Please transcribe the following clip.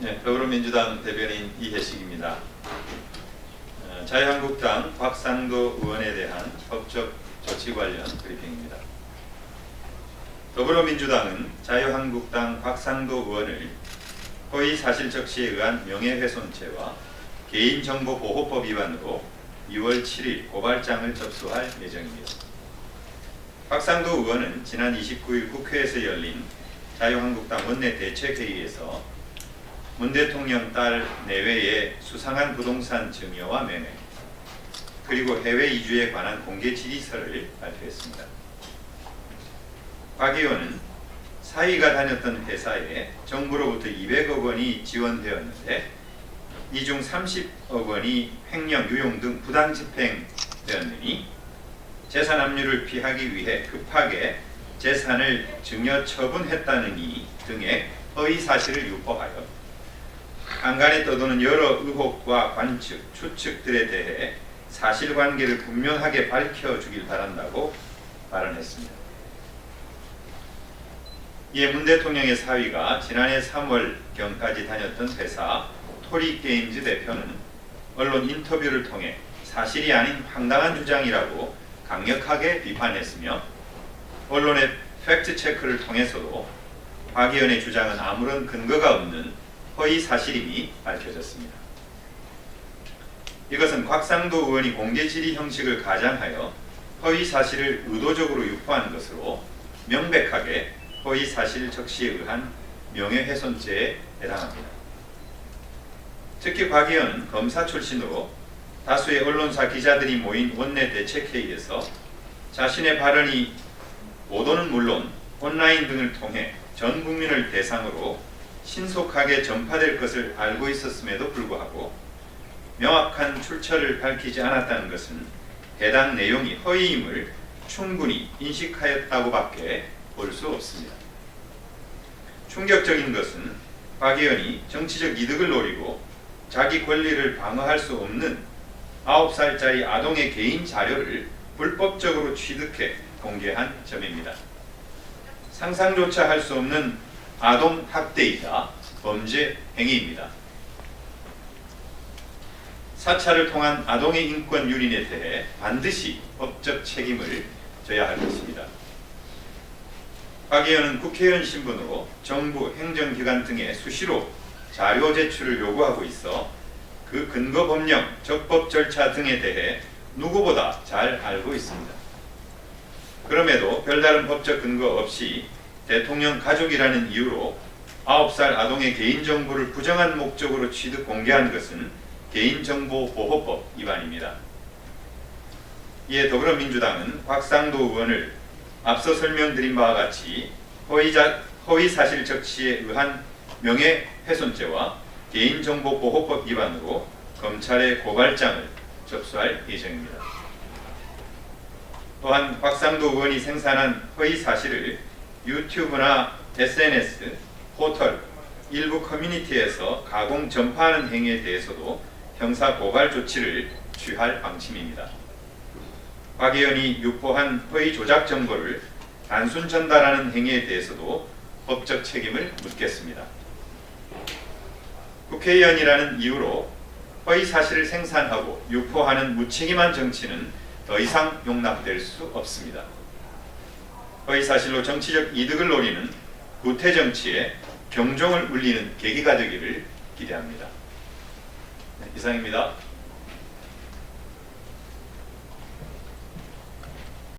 네, 더불어민주당 대변인 이혜식입니다. 자유한국당 곽상도 의원에 대한 법적 조치 관련 브리핑입니다. 더불어민주당은 자유한국당 곽상도 의원을 허위 사실 적시에 의한 명예훼손죄와 개인정보보호법 위반으로 2월 7일 고발장을 접수할 예정입니다. 곽상도 의원은 지난 29일 국회에서 열린 자유한국당 원내대책회의에서 문 대통령 딸 내외의 수상한 부동산 증여와 매매 그리고 해외 이주에 관한 공개 질의서를 발표했습니다. 곽 의원은 사위가 다녔던 회사에 정부로부터 200억 원이 지원되었는데 이 중 30억 원이 횡령, 유용 등 부당 집행되었느니 재산 압류를 피하기 위해 급하게 재산을 증여 처분했다느니 등의 허위 사실을 유포하여 안간에 떠도는 여러 의혹과 관측, 추측들에 대해 사실관계를 분명하게 밝혀주길 바란다고 발언했습니다. 이에 문 대통령의 사위가 지난해 3월경까지 다녔던 회사 토리게임즈 대표는 언론 인터뷰를 통해 사실이 아닌 황당한 주장이라고 강력하게 비판했으며 언론의 팩트체크를 통해서도 박 의원의 주장은 아무런 근거가 없는 허위 사실임이 밝혀졌습니다. 이것은 곽상도 의원이 공개 질의 형식을 가장하여 허위 사실을 의도적으로 유포한 것으로 명백하게 허위 사실 적시에 의한 명예훼손죄에 해당합니다. 특히 박 의원은 검사 출신으로 다수의 언론사 기자들이 모인 원내대책회의에서 자신의 발언이 보도는 물론 온라인 등을 통해 전 국민을 대상으로 신속하게 전파될 것을 알고 있었음에도 불구하고 명확한 출처를 밝히지 않았다는 것은 해당 내용이 허위임을 충분히 인식하였다고밖에 볼 수 없습니다. 충격적인 것은 박 의원이 정치적 이득을 노리고 자기 권리를 방어할 수 없는 9살짜리 아동의 개인 자료를 불법적으로 취득해 공개한 점입니다. 상상조차 할 수 없는 아동 학대이자 범죄 행위입니다. 사찰을 통한 아동의 인권 유린에 대해 반드시 법적 책임을 져야 할 것입니다. 박 의원은 국회의원 신분으로 정부, 행정기관 등에 수시로 자료 제출을 요구하고 있어 그 근거 법령, 적법 절차 등에 대해 누구보다 잘 알고 있습니다. 그럼에도 별다른 법적 근거 없이 대통령 가족이라는 이유로 9살 아동의 개인정보를 부정한 목적으로 취득 공개한 것은 개인정보보호법 위반입니다. 이에 더불어민주당은 곽상도 의원을 앞서 설명드린 바와 같이 허위 사실 적시에 의한 명예훼손죄와 개인정보보호법 위반으로 검찰에 고발장을 접수할 예정입니다. 또한 곽상도 의원이 생산한 허위 사실을 유튜브나 SNS, 포털, 일부 커뮤니티에서 가공 전파하는 행위에 대해서도 형사 고발 조치를 취할 방침입니다. 박 의원이 유포한 허위 조작 정보를 단순 전달하는 행위에 대해서도 법적 책임을 묻겠습니다. 국회의원이라는 이유로 허위 사실을 생산하고 유포하는 무책임한 정치는 더 이상 용납될 수 없습니다. 허위 사실로 정치적 이득을 노리는 구태 정치에 경종을 울리는 계기가 되기를 기대합니다. 네, 이상입니다.